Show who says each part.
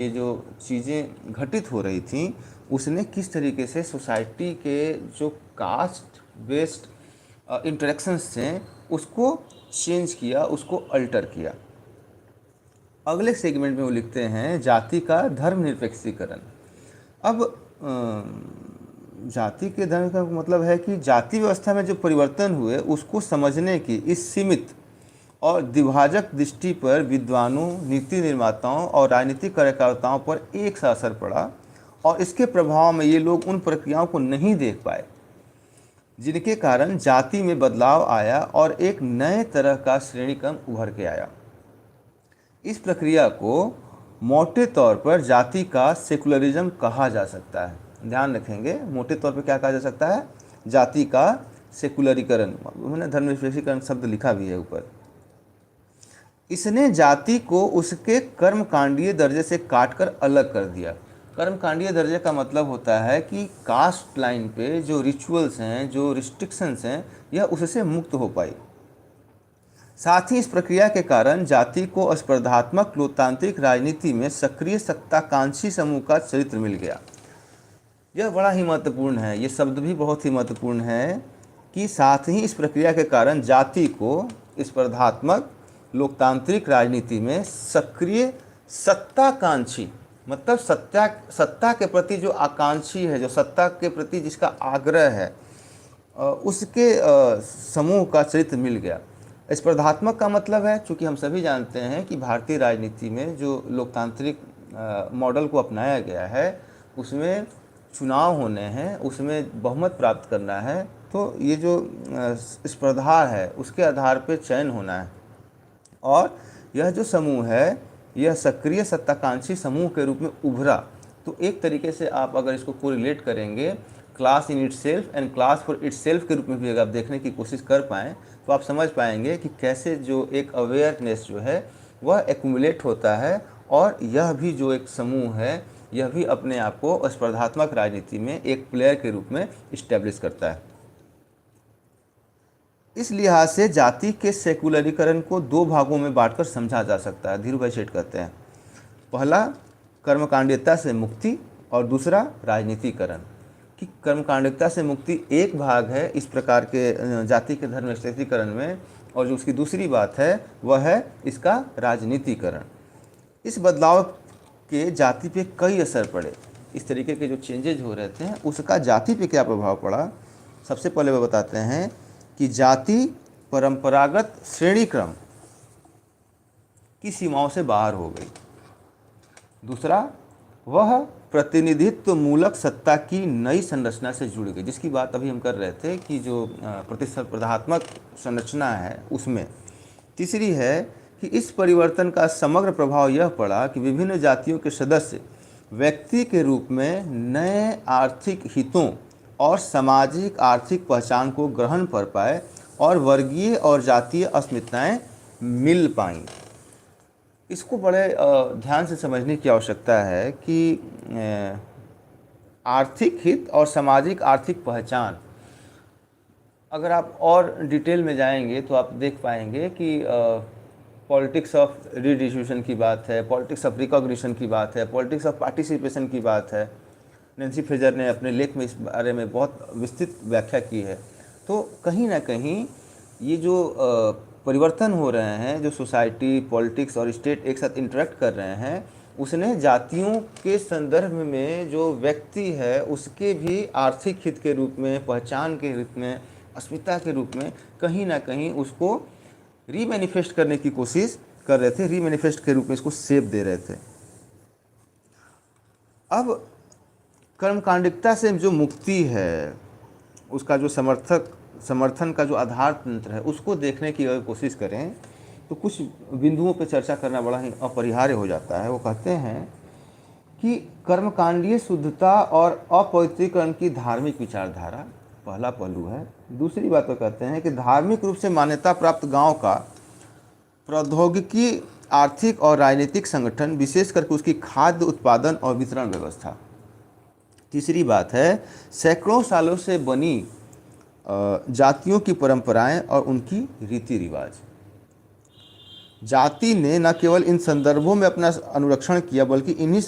Speaker 1: ये जो चीज़ें घटित हो रही थी उसने किस तरीके से सोसाइटी के जो कास्ट बेस्ड इंटरेक्शंस थे उसको चेंज किया, उसको अल्टर किया। अगले सेगमेंट में वो लिखते हैं जाति का धर्मनिरपेक्षीकरण। अब जाति के धर्म का मतलब है कि जाति व्यवस्था में जो परिवर्तन हुए उसको समझने की इस सीमित और द्विभाजक दृष्टि पर विद्वानों, नीति निर्माताओं और राजनीतिक कार्यकर्ताओं पर एक सा असर पड़ा और इसके प्रभाव में ये लोग उन प्रक्रियाओं को नहीं देख पाए जिनके कारण जाति में बदलाव आया और एक नए तरह का श्रेणीक्रम उभर के आया। इस प्रक्रिया को मोटे तौर पर जाति का सेकुलरिज्म कहा जा सकता है। ध्यान रखेंगे, मोटे तौर पर क्या कहा जा सकता है? जाति का सेकुलरीकरण। उन्होंने धर्मनिरपेक्षीकरण शब्द लिखा भी है ऊपर। इसने जाति को उसके कर्मकांडीय दर्जे से काटकर अलग कर दिया। कर्मकांडीय दर्जे का मतलब होता है कि कास्ट लाइन पे जो रिचुअल्स हैं, जो रिस्ट्रिक्शंस हैं, यह उससे मुक्त हो पाई। साथ ही इस प्रक्रिया के कारण जाति को स्पर्धात्मक लोकतांत्रिक राजनीति में सक्रिय सत्ताकांक्षी समूह का चरित्र मिल गया। यह बड़ा ही महत्वपूर्ण है, ये शब्द भी बहुत ही महत्वपूर्ण है कि साथ ही इस प्रक्रिया के कारण जाति को स्पर्धात्मक लोकतांत्रिक राजनीति में सक्रिय सत्ताकांक्षी, मतलब सत्ता के प्रति जो आकांक्षी है, जो सत्ता के प्रति जिसका आग्रह है, उसके समूह का चरित्र मिल गया। स्पर्धात्मक का मतलब है, चूँकि हम सभी जानते हैं कि भारतीय राजनीति में जो लोकतांत्रिक मॉडल को अपनाया गया है उसमें चुनाव होने हैं, उसमें बहुमत प्राप्त करना है, तो ये जो स्पर्धा है उसके आधार पर चयन होना है। और यह जो समूह है यह सक्रिय सत्ताकांक्षी समूह के रूप में उभरा। तो एक तरीके से आप अगर इसको कोरिलेट करेंगे class in itself and class for itself के रूप में भी अगर आप देखने की कोशिश कर पाएँ तो आप समझ पाएंगे कि कैसे जो एक अवेयरनेस जो है वह एक्यूमुलेट होता है और यह भी जो एक समूह है यह भी अपने आप को स्पर्धात्मक राजनीति में एक प्लेयर के रूप में इस्टेब्लिश करता है। इस लिहाज से जाति के सेकुलरीकरण को दो भागों में बांटकर समझा जा सकता है। धीरूभाई सेठ कहते हैं, पहला कर्मकांडीयता से मुक्ति और दूसरा राजनीतिकरण। कि कर्मकांडीयता से मुक्ति एक भाग है इस प्रकार के जाति के धर्मनिरपेक्षीकरण में, और जो उसकी दूसरी बात है वह है इसका राजनीतिकरण। इस बदलाव के जाति पे कई असर पड़े। इस तरीके के जो चेंजेज हो रहे थे उसका जाति पे क्या प्रभाव पड़ा, सबसे पहले वह बताते हैं कि जाति परंपरागत श्रेणी क्रम की सीमाओं से बाहर हो गई। दूसरा, वह प्रतिनिधित्व मूलक सत्ता की नई संरचना से जुड़ गई, जिसकी बात अभी हम कर रहे थे कि जो प्रतिस्पर्धात्मक संरचना है उसमें। तीसरी है कि इस परिवर्तन का समग्र प्रभाव यह पड़ा कि विभिन्न जातियों के सदस्य व्यक्ति के रूप में नए आर्थिक हितों और सामाजिक आर्थिक पहचान को ग्रहण कर पाए और वर्गीय और जातीय अस्मिताएं मिल पाईं। इसको बड़े ध्यान से समझने की आवश्यकता है कि आर्थिक हित और सामाजिक आर्थिक पहचान, अगर आप और डिटेल में जाएंगे तो आप देख पाएंगे कि पॉलिटिक्स ऑफ रीडिस्ट्रीब्यूशन की बात है, पॉलिटिक्स ऑफ रिकॉग्निशन की बात है, पॉलिटिक्स ऑफ पार्टिसिपेशन की बात है। नैन्सी फ्रेजर ने अपने लेख में इस बारे में बहुत विस्तृत व्याख्या की है। तो कहीं ना कहीं ये जो परिवर्तन हो रहे हैं, जो सोसाइटी, पॉलिटिक्स और स्टेट एक साथ इंटरेक्ट कर रहे हैं, उसने जातियों के संदर्भ में जो व्यक्ति है उसके भी आर्थिक हित के रूप में, पहचान के रूप में, अस्मिता के रूप में कहीं ना कहीं उसको रीमैनिफेस्ट करने की कोशिश कर रहे थे, रीमैनिफेस्ट के रूप में इसको शेप दे रहे थे। अब कर्मकांडिकता से जो मुक्ति है उसका जो समर्थन का जो आधार तंत्र है उसको देखने की अगर कोशिश करें तो कुछ बिंदुओं पर चर्चा करना बड़ा ही अपरिहार्य हो जाता है। वो कहते हैं कि कर्मकांडीय शुद्धता और अपवित्रीकरण की धार्मिक विचारधारा पहला पहलू है। दूसरी बात वो कहते हैं कि धार्मिक रूप से मान्यता प्राप्त गांव का प्रौद्योगिकी, आर्थिक और राजनीतिक संगठन, विशेष करके उसकी खाद्य उत्पादन और वितरण व्यवस्था। तीसरी बात है सैकड़ों सालों से बनी जातियों की परंपराएं और उनकी रीति रिवाज। जाति ने न केवल इन संदर्भों में अपना अनुरक्षण किया बल्कि इन्हीं